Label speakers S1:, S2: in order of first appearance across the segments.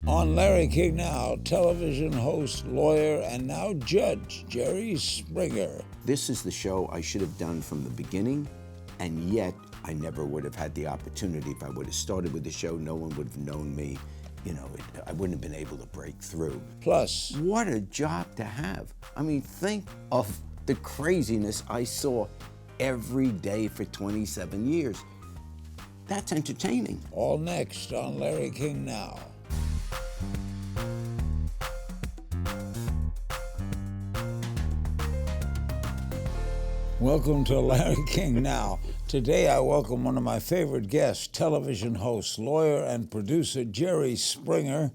S1: On Larry King Now, television host, lawyer, and now judge, Jerry Springer.
S2: This is the show I should have done from the beginning, and yet I never would have had the opportunity. If I would have started with the show, no one would have known me. I wouldn't have been able to break through.
S1: Plus,
S2: what a job to have. I mean, think of the craziness I saw every day for 27 years. That's entertaining.
S1: All next on Larry King Now. Welcome to Larry King Now. Today I welcome one of my favorite guests, television host, lawyer, and producer Jerry Springer.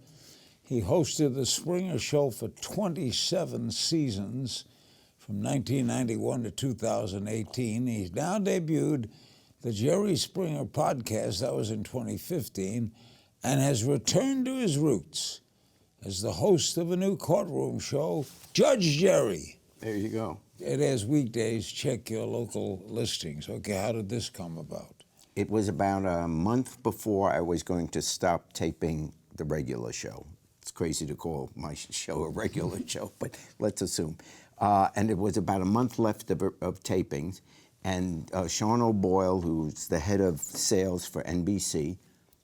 S1: He hosted The Springer Show for 27 seasons, from 1991 to 2018. He's now debuted the Jerry Springer podcast, that was in 2015, and has returned to his roots as the host of a new courtroom show, Judge Jerry.
S2: There you go.
S1: It has weekdays. Check your local listings. Okay, how did this come about?
S2: It was about a month before I was going to stop taping the regular show. It's crazy to call my show a regular show, but let's assume. And it was about a month left of tapings, and Sean O'Boyle, who's the head of sales for NBC,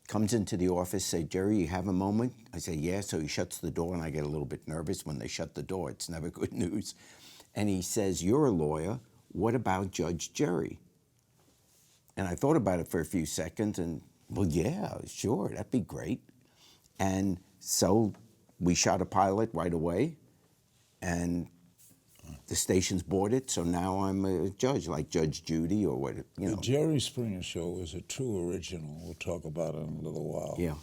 S2: comes into the office, say, "Jerry, you have a moment?" I say, "Yeah." So he shuts the door, and I get a little bit nervous when they shut the door. It's never good news. And he says, "You're a lawyer. What about Judge Jerry?" And I thought about it for a few seconds, and, well, yeah, sure, that'd be great. And so we shot a pilot right away, and the station's bought it, so now I'm a judge, like Judge Judy or what,
S1: The Jerry Springer Show is a true original. We'll talk about it in a little while.
S2: Yeah.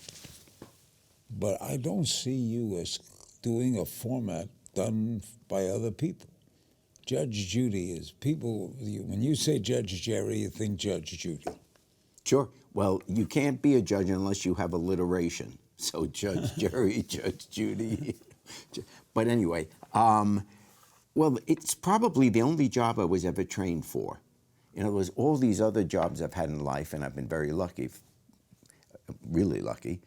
S1: But I don't see you as doing a format done by other people. Judge Judy is people, when you say Judge Jerry, you think Judge Judy.
S2: Sure. Well, you can't be a judge unless you have alliteration. So Judge Jerry, Judge Judy. But anyway, well, it's probably the only job I was ever trained for. In other words, all these other jobs I've had in life, and I've been very lucky, really lucky,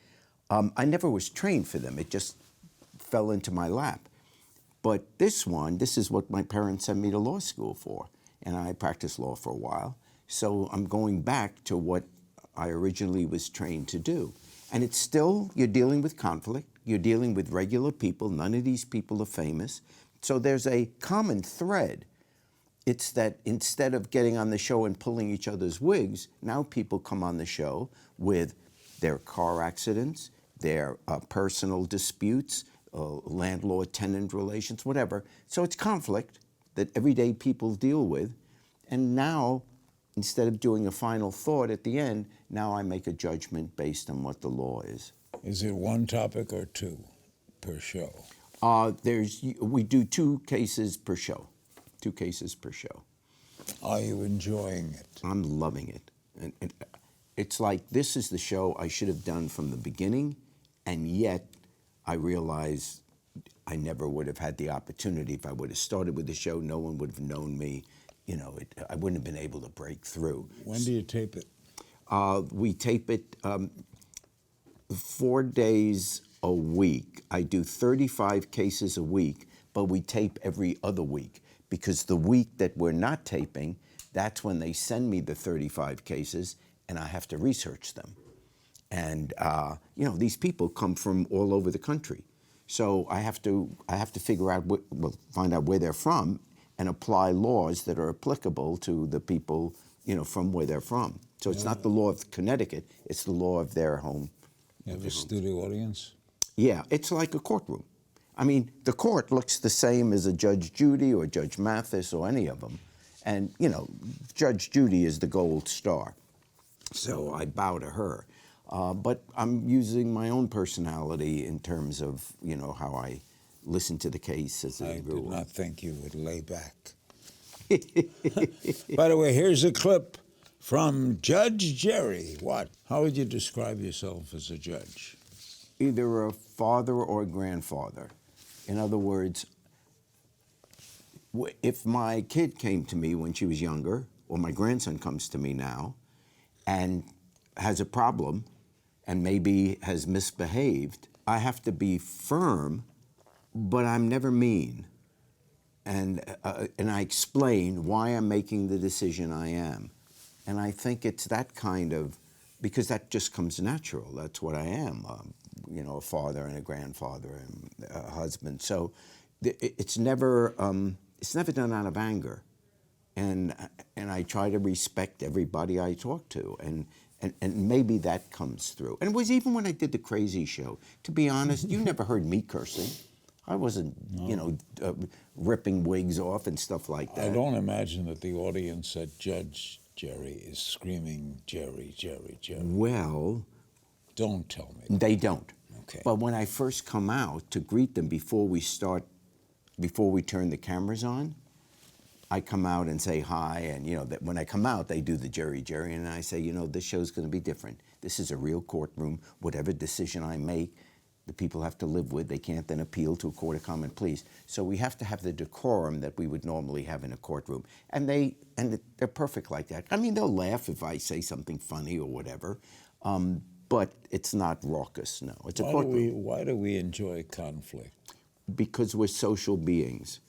S2: I never was trained for them. It just fell into my lap. But this is what my parents sent me to law school for. And I practiced law for a while. So I'm going back to what I originally was trained to do. And it's still, you're dealing with conflict. You're dealing with regular people. None of these people are famous. So there's a common thread. It's that instead of getting on the show and pulling each other's wigs, now people come on the show with their car accidents, their personal disputes, landlord-tenant relations, whatever. So it's conflict that everyday people deal with. And now, instead of doing a final thought at the end, now I make a judgment based on what the law is.
S1: Is it one topic or two per show?
S2: We do 2 cases per show. 2 cases per show.
S1: Are you enjoying it?
S2: I'm loving it. And it's like, this is the show I should have done from the beginning, and yet I realize I never would have had the opportunity. If I would have started with the show, no one would have known me. I wouldn't have been able to break through.
S1: When do you tape it?
S2: We tape it 4 days a week. I do 35 cases a week, but we tape every other week, because the week that we're not taping, that's when they send me the 35 cases, and I have to research them. And these people come from all over the country, so I have to figure out, find out where they're from, and apply laws that are applicable to the people, from where they're from. So it's not the law of Connecticut; it's the law of their home.
S1: You have a studio audience?
S2: Yeah, it's like a courtroom. I mean, the court looks the same as a Judge Judy or Judge Mathis or any of them, and Judge Judy is the gold star, so I bow to her. But I'm using my own personality in terms of, how I listen to the case as
S1: I
S2: it grew.
S1: did not think you would lay back. By the way, here's a clip from Judge Jerry. What? How would you describe yourself as a judge?
S2: Either a father or a grandfather. In other words, if my kid came to me when she was younger, or my grandson comes to me now, and has a problem, and maybe has misbehaved, I have to be firm, but I'm never mean. And I explain why I'm making the decision I am. And I think it's that kind of, because that just comes natural. That's what I am, you know, a father and a grandfather and a husband. So it's never done out of anger. And I try to respect everybody I talk to. And maybe that comes through. And it was even when I did the Crazy Show. To be honest, you never heard me cursing. I wasn't, you know, ripping wigs off and stuff like that.
S1: I don't imagine that the audience at Judge Jerry is screaming, Jerry, Jerry, Jerry.
S2: Well,
S1: Don't tell me.
S2: they don't.
S1: Okay.
S2: But when I first come out to greet them before we turn the cameras on, I come out and say hi, and you know, that when I come out, they do the Jerry, Jerry, and I say, you know, this show's going to be different. This is a real courtroom. Whatever decision I make, the people have to live with. They can't then appeal to a court of common pleas. So we have to have the decorum that we would normally have in a courtroom, and they're perfect like that. I mean, they'll laugh if I say something funny or whatever, but it's not raucous. No, it's a courtroom.
S1: Why do we enjoy conflict?
S2: Because we're social beings.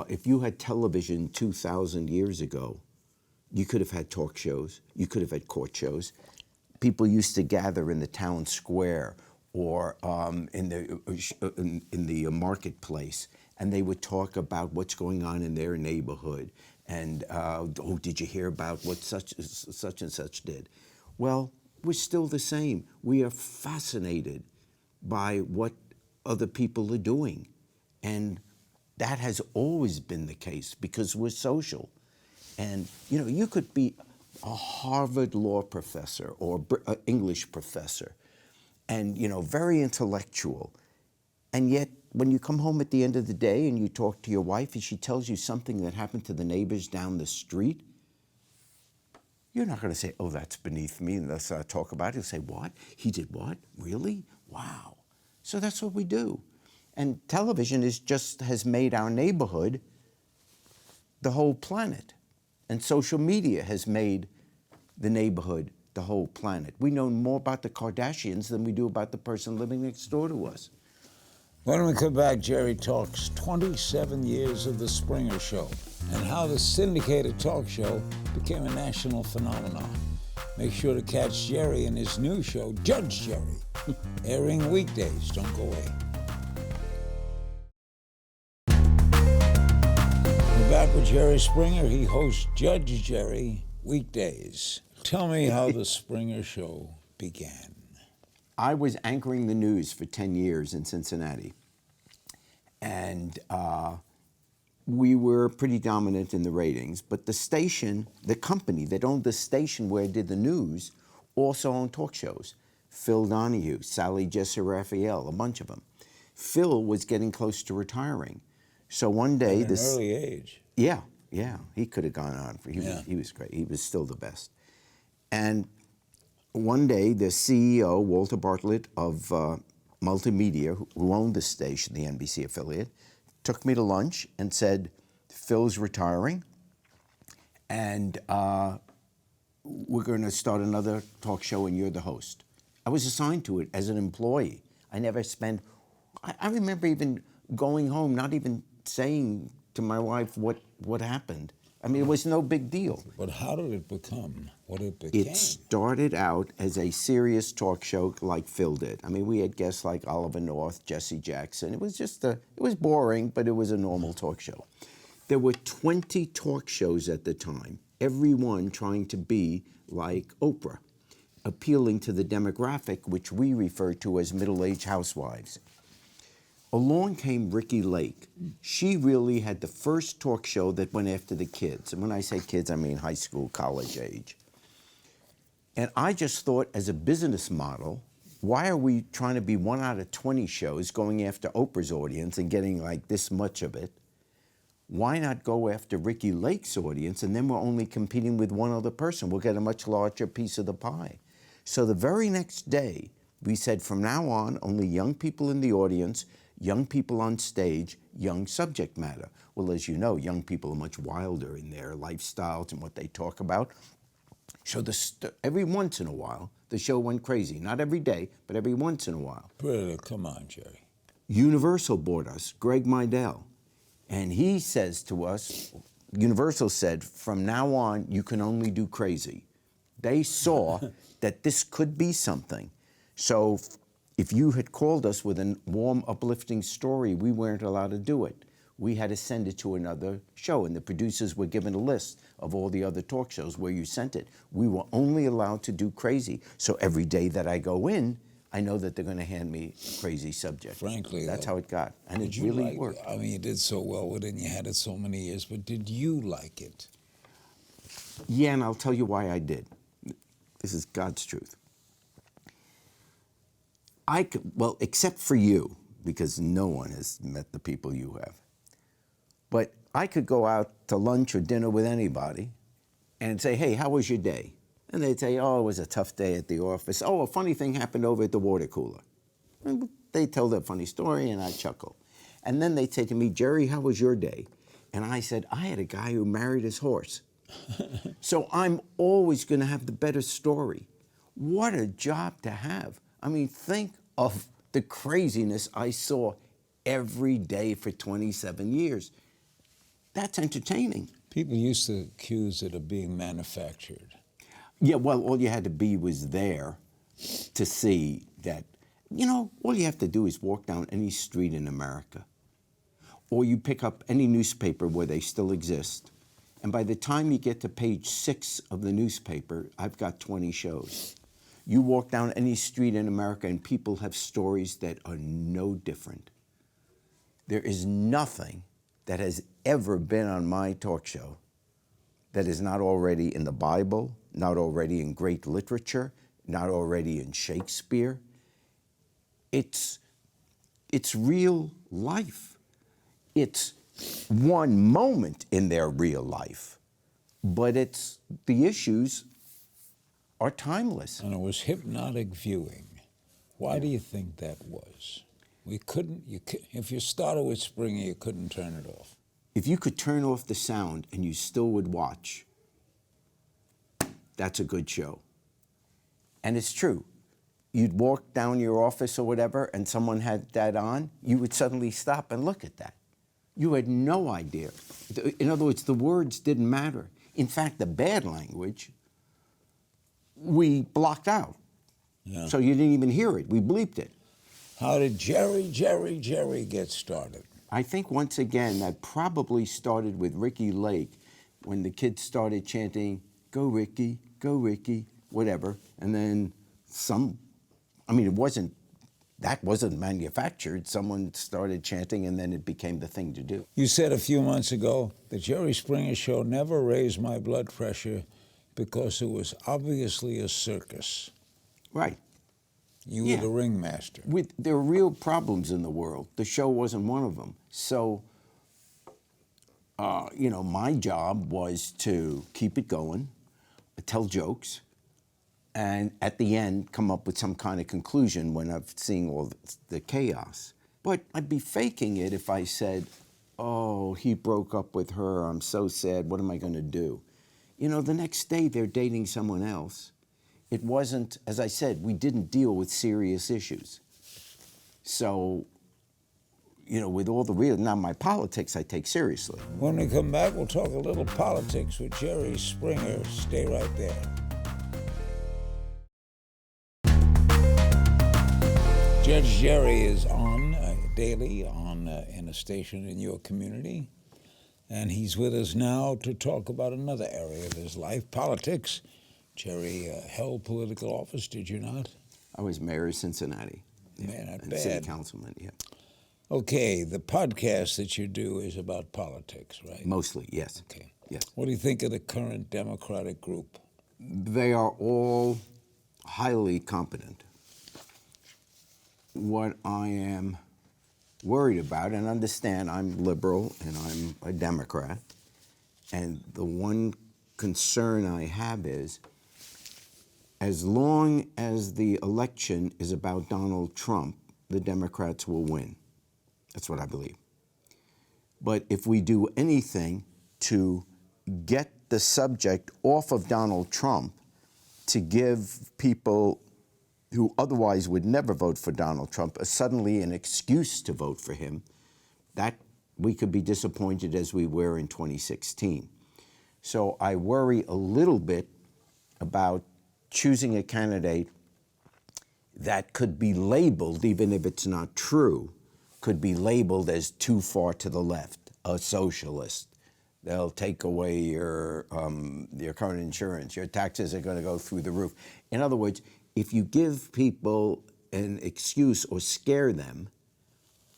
S2: If you had television 2,000 years ago, you could have had talk shows, you could have had court shows. People used to gather in the town square or in the marketplace, and they would talk about what's going on in their neighborhood. And, oh, did you hear about what such and such did? Well, we're still the same. We are fascinated by what other people are doing. And that has always been the case because we're social. And, you know, you could be a Harvard law professor or an English professor and, you know, very intellectual. And yet, when you come home at the end of the day and you talk to your wife and she tells you something that happened to the neighbors down the street, you're not going to say, oh, that's beneath me, and let's talk about it. You'll say, what? He did what? Really? Wow. So that's what we do. And television has made our neighborhood the whole planet. And social media has made the neighborhood the whole planet. We know more about the Kardashians than we do about the person living next door to us.
S1: When we come back, Jerry talks 27 years of The Springer Show and how the syndicated talk show became a national phenomenon. Make sure to catch Jerry in his new show, Judge Jerry, airing weekdays. Don't go away. We're back with Jerry Springer. He hosts Judge Jerry weekdays. Tell me how The Springer Show began.
S2: I was anchoring the news for 10 years in Cincinnati. And we were pretty dominant in the ratings. But the station, the company that owned the station where I did the news, also owned talk shows. Phil Donahue, Sally Jessy Raphael, a bunch of them. Phil was getting close to retiring. So one day...
S1: At an early age.
S2: Yeah. He could have gone on. He was great. He was still the best. And one day, the CEO, Walter Bartlett of Multimedia, who owned the station, the NBC affiliate, took me to lunch and said, Phil's retiring, and we're going to start another talk show, and you're the host. I was assigned to it as an employee. I never spent... I remember even going home, not even saying to my wife what happened. I mean, it was no big deal.
S1: But how did it become what it became?
S2: It started out as a serious talk show like Phil did. I mean, we had guests like Oliver North, Jesse Jackson. It was just it was boring, but it was a normal talk show. There were 20 talk shows at the time, every one trying to be like Oprah, appealing to the demographic which we refer to as middle-aged housewives. Along came Ricki Lake. She really had the first talk show that went after the kids. And when I say kids, I mean high school, college age. And I just thought, as a business model, why are we trying to be 1 out of 20 shows going after Oprah's audience and getting like this much of it? Why not go after Ricki Lake's audience, and then we're only competing with one other person? We'll get a much larger piece of the pie. So the very next day, we said, from now on, only young people in the audience, young people on stage, young subject matter. Well, as you know, young people are much wilder in their lifestyles and what they talk about. So every once in a while, the show went crazy. Not every day, but every once in a while.
S1: Really, come on, Jerry.
S2: Universal bought us, Greg Meidel. And he says to us, Universal said, from now on, you can only do crazy. They saw that this could be something. So if you had called us with a warm, uplifting story, we weren't allowed to do it. We had to send it to another show, and the producers were given a list of all the other talk shows where you sent it. We were only allowed to do crazy. So every day that I go in, I know that they're going to hand me a crazy subject.
S1: Frankly,
S2: that's
S1: though,
S2: how it got, and it really worked.
S1: I mean, you did so well with it, and you had it so many years, but did you like it?
S2: Yeah, and I'll tell you why I did. This is God's truth. Well, except for you, because no one has met the people you have. But I could go out to lunch or dinner with anybody and say, hey, how was your day? And they'd say, oh, it was a tough day at the office. Oh, a funny thing happened over at the water cooler. And they'd tell their funny story, and I'd chuckle. And then they'd say to me, Jerry, how was your day? And I said, I had a guy who married his horse. So I'm always going to have the better story. What a job to have. I mean, think of the craziness I saw every day for 27 years. That's entertaining.
S1: People used to accuse it of being manufactured.
S2: Yeah, well, all you had to be was there to see that, you know, all you have to do is walk down any street in America. Or you pick up any newspaper where they still exist. And by the time you get to page 6 of the newspaper, I've got 20 shows. You walk down any street in America and people have stories that are no different. There is nothing that has ever been on my talk show that is not already in the Bible, not already in great literature, not already in Shakespeare. It's real life. It's one moment in their real life, but the issues are timeless.
S1: And it was hypnotic viewing. Why do you think that was? If you started with Springer, you couldn't turn it off.
S2: If you could turn off the sound and you still would watch, that's a good show. And it's true. You'd walk down your office or whatever and someone had that on, you would suddenly stop and look at that. You had no idea. In other words, the words didn't matter. In fact, the bad language, we blocked out. Yeah. So you didn't even hear it. We bleeped it.
S1: How did Jerry get started?
S2: I think, once again, that probably started with Ricky Lake when the kids started chanting, go Ricky, whatever. And then that wasn't manufactured. Someone started chanting, and then it became the thing to do.
S1: You said a few months ago, the Jerry Springer Show never raised my blood pressure because it was obviously a circus.
S2: Right.
S1: You were the ringmaster.
S2: There are real problems in the world. The show wasn't one of them. So, my job was to keep it going, tell jokes, and at the end, come up with some kind of conclusion when I'm seeing all the chaos. But I'd be faking it if I said, oh, he broke up with her, I'm so sad, what am I going to do? You know, the next day they're dating someone else. It wasn't, as I said, we didn't deal with serious issues. So, with all the real, now my politics I take seriously.
S1: When we come back, we'll talk a little politics with Jerry Springer. Stay right there. Judge Jerry is on daily in a station in your community, and he's with us now to talk about another area of his life, politics. Jerry held political office, did you not?
S2: I was mayor of Cincinnati.
S1: Man, not
S2: and
S1: bad.
S2: City councilman, yeah.
S1: Okay, the podcast that you do is about politics, right?
S2: Mostly, yes.
S1: Okay.
S2: Yes.
S1: What do you think of the current Democratic group?
S2: They are all highly competent. What I am worried about, and understand I'm liberal and I'm a Democrat, and the one concern I have is, as long as the election is about Donald Trump, the Democrats will win. That's what I believe. But if we do anything to get the subject off of Donald Trump to give people who otherwise would never vote for Donald Trump suddenly an excuse to vote for him, that we could be disappointed as we were in 2016. So I worry a little bit about choosing a candidate that could be labeled, even if it's not true, could be labeled as too far to the left, a socialist. They'll take away your current insurance. Your taxes are going to go through the roof. In other words, if you give people an excuse or scare them,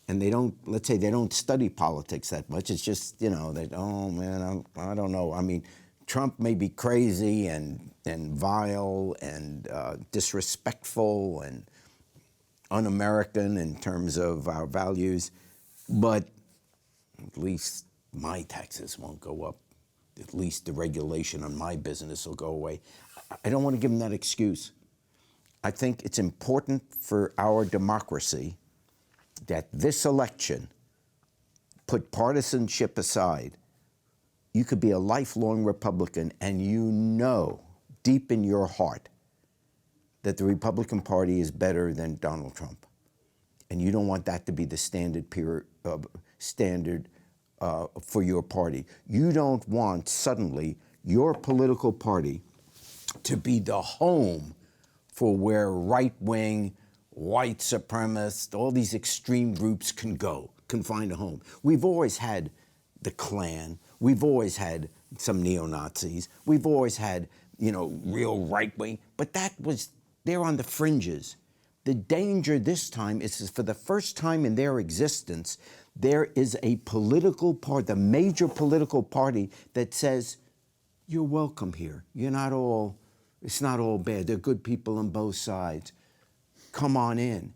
S2: and they don't, let's say they don't study politics that much, it's just, you know, they, oh man, I don't know. I mean, Trump may be crazy and vile and disrespectful and un-American in terms of our values, but at least my taxes won't go up. At least the regulation on my business will go away. I don't want to give them that excuse. I think it's important for our democracy that this election, put partisanship aside, you could be a lifelong Republican and you know deep in your heart that the Republican Party is better than Donald Trump. And you don't want that to be the standard for your party. You don't want suddenly your political party to be the home for where right-wing, white supremacists, all these extreme groups can find a home. We've always had the Klan. We've always had some neo-Nazis. We've always had, you know, real right-wing, but they're on the fringes. The danger this time is for the first time in their existence, there is a political party, the major political party that says, you're welcome here. It's not all bad. There are good people on both sides. Come on in.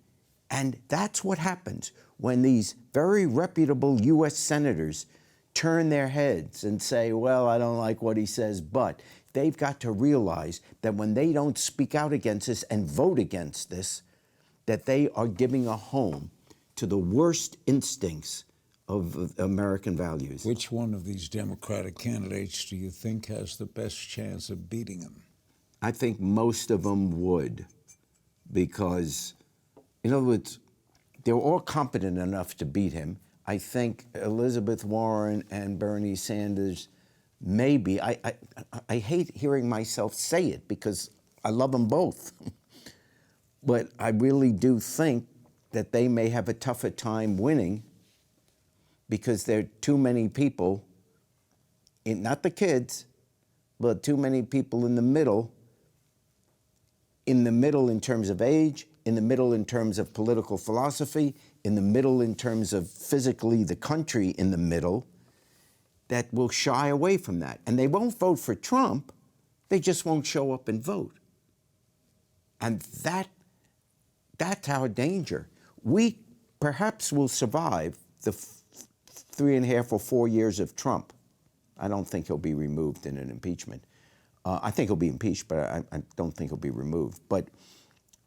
S2: And that's what happens when these very reputable U.S. senators turn their heads and say, well, I don't like what he says, but they've got to realize that when they don't speak out against this and vote against this, that they are giving a home to the worst instincts of American values.
S1: Which one of these Democratic candidates do you think has the best chance of beating him?
S2: I think most of them would, because, in other words, they're all competent enough to beat him. I think Elizabeth Warren and Bernie Sanders, maybe. I hate hearing myself say it because I love them both. But I really do think that they may have a tougher time winning because there are too many people, not the kids, but too many people in the middle in terms of age, in the middle in terms of political philosophy, in the middle in terms of physically the country in the middle, that will shy away from that. And they won't vote for Trump, they just won't show up and vote. And that's our danger. We perhaps will survive the 3.5 or 4 years of Trump. I don't think he'll be removed in an impeachment. I think he'll be impeached, but I don't think he'll be removed. But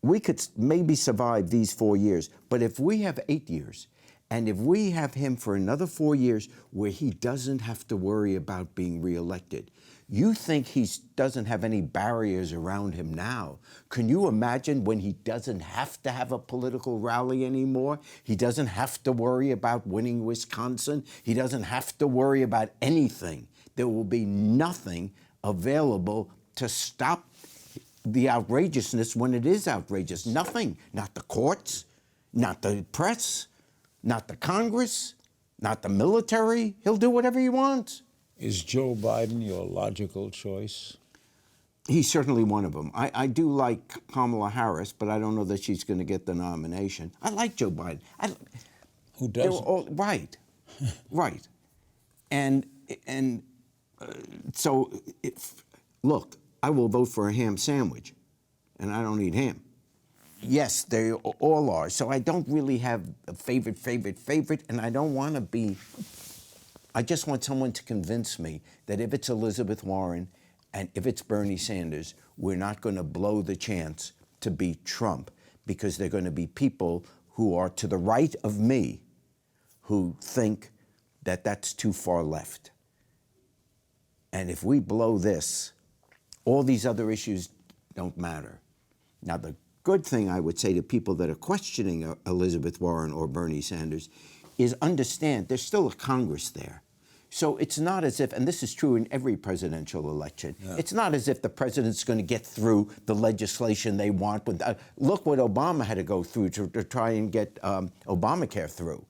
S2: we could maybe survive these 4 years. But if we have 8 years, and if we have him for another 4 years where he doesn't have to worry about being reelected, you think he doesn't have any barriers around him now. Can you imagine when he doesn't have to have a political rally anymore? He doesn't have to worry about winning Wisconsin. He doesn't have to worry about anything. There will be nothing available to stop the outrageousness when it is outrageous. Nothing. Not the courts, not the press, not the Congress, not the military. He'll do whatever he wants.
S1: Is Joe Biden your logical choice?
S2: He's certainly one of them. I do like Kamala Harris, but I don't know that she's going to get the nomination. I like Joe Biden.
S1: Who doesn't?
S2: Right, right. And so, look, I will vote for a ham sandwich, and I don't eat ham. Yes, they all are. So I don't really have a favorite, and I don't want to be. I just want someone to convince me that if it's Elizabeth Warren and if it's Bernie Sanders, we're not going to blow the chance to beat Trump, because there are going to be people who are to the right of me who think that that's too far left. And if we blow this, all these other issues don't matter. Now, the good thing I would say to people that are questioning Elizabeth Warren or Bernie Sanders is understand there's still a Congress there. So it's not as if, and this is true in every presidential election, it's not as if the president's going to get through the legislation they want. Look what Obama had to go through to try and get Obamacare through,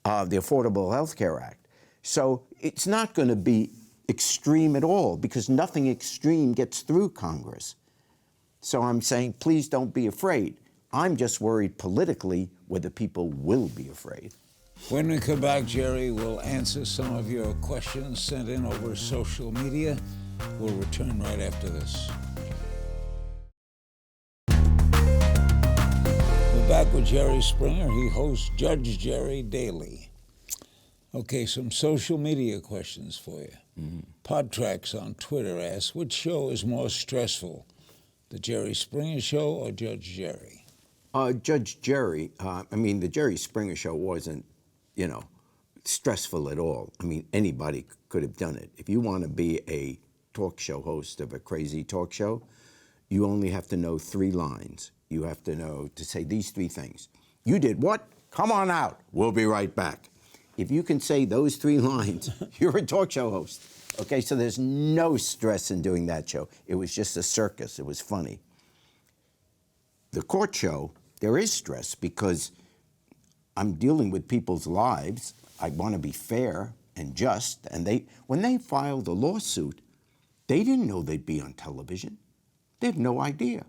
S2: the Affordable Health Care Act. So it's not going to be extreme at all because nothing extreme gets through Congress. So I'm saying, please don't be afraid. I'm just worried politically whether people will be afraid.
S1: When we come back, Jerry, we'll answer some of your questions sent in over social media. We'll return right after this. We're back with Jerry Springer. He hosts Judge Jerry Daily. Okay, some social media questions for you. Podtrax on Twitter asks, which show is more stressful, the Jerry Springer Show or Judge Jerry?
S2: Judge Jerry, the Jerry Springer Show wasn't, stressful at all. I mean, anybody could have done it. If you want to be a talk show host of a crazy talk show, you only have to know 3 lines. You have to know to say these 3 things. You did what? Come on out. We'll be right back. If you can say those 3 lines, you're a talk show host. Okay, so there's no stress in doing that show. It was just a circus. It was funny. The court show, there is stress because I'm dealing with people's lives. I want to be fair and just. And when they filed a lawsuit, they didn't know they'd be on television. They have no idea.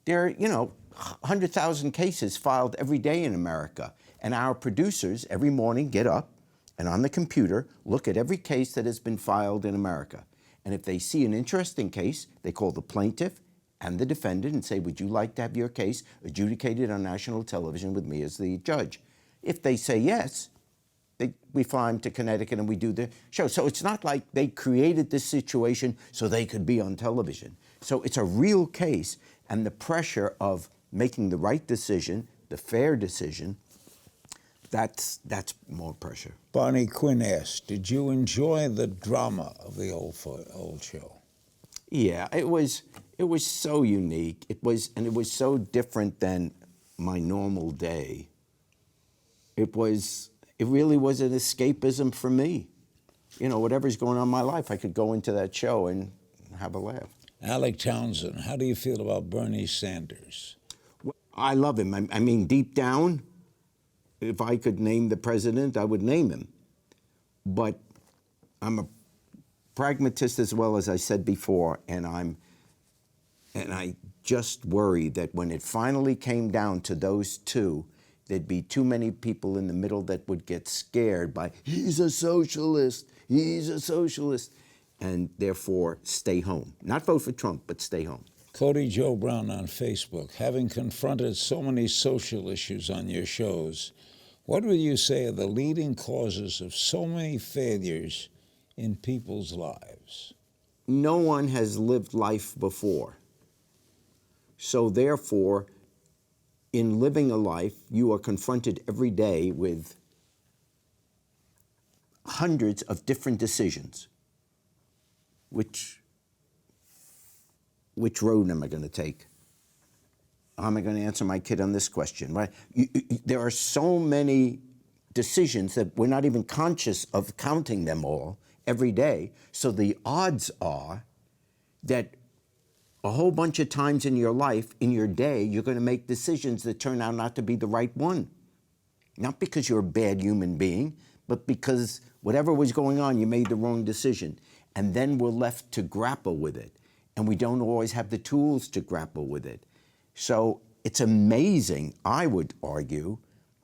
S2: There are, 100,000 cases filed every day in America. And our producers every morning get up and on the computer look at every case that has been filed in America. And if they see an interesting case, they call the plaintiff and the defendant and say, would you like to have your case adjudicated on national television with me as the judge? If they say yes, we fly them to Connecticut and we do the show. So it's not like they created this situation so they could be on television. So it's a real case, and the pressure of making the right decision, the fair decision, that's more pressure.
S1: Bonnie Quinn asked, did you enjoy the drama of the old show?
S2: Yeah, it was so unique. It was so different than my normal day. It really was an escapism for me. Whatever's going on in my life, I could go into that show and have a laugh.
S1: Alec Townsend, how do you feel about Bernie Sanders?
S2: Well, I love him. I mean, deep down, if I could name the president, I would name him. But I'm a pragmatist as well, as I said before, and I just worry that when it finally came down to those 2, there'd be too many people in the middle that would get scared by, he's a socialist, and therefore stay home. Not vote for Trump, but stay home.
S1: Cody Joe Brown on Facebook, having confronted so many social issues on your shows, what would you say are the leading causes of so many failures in people's lives?
S2: No one has lived life before. So therefore, in living a life, you are confronted every day with hundreds of different decisions. Which road am I going to take? How am I going to answer my kid on this question? Right? There are so many decisions that we're not even conscious of counting them all every day. So the odds are that a whole bunch of times in your life, in your day, you're going to make decisions that turn out not to be the right one. Not because you're a bad human being, but because whatever was going on, you made the wrong decision. And then we're left to grapple with it. And we don't always have the tools to grapple with it. So it's amazing, I would argue,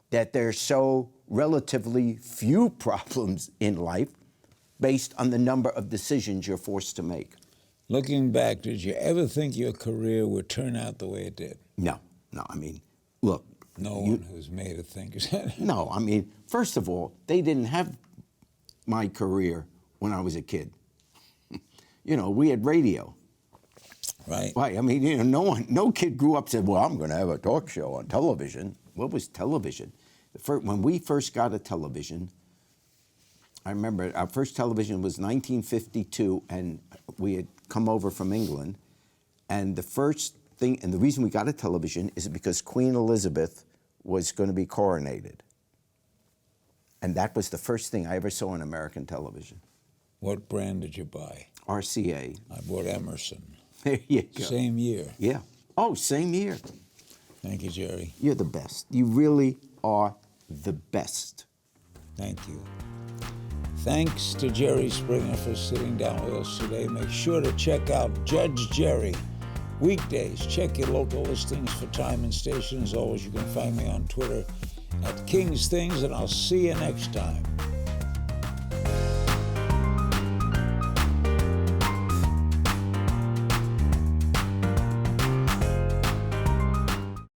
S2: that there's so relatively few problems in life based on the number of decisions you're forced to make.
S1: Looking back, did you ever think your career would turn out the way it did?
S2: No. Look.
S1: No one who's made it think.
S2: No, first of all, they didn't have my career when I was a kid. We had radio.
S1: Right.
S2: Right. No kid grew up and said, well, I'm going to have a talk show on television. What was television? When we first got a television, I remember our first television was 1952, and we had come over from England. And the first thing, and the reason we got a television is because Queen Elizabeth was going to be coronated. And that was the first thing I ever saw on American television.
S1: What brand did you buy?
S2: RCA.
S1: I bought Emerson.
S2: There you go.
S1: Same year.
S2: Yeah. Oh, same year.
S1: Thank you, Jerry.
S2: You're the best. You really are the best.
S1: Thank you. Thanks to Jerry Springer for sitting down with us today. Make sure to check out Judge Jerry. Weekdays, check your local listings for time and station. As always, you can find me on Twitter at King's Things, and I'll see you next time.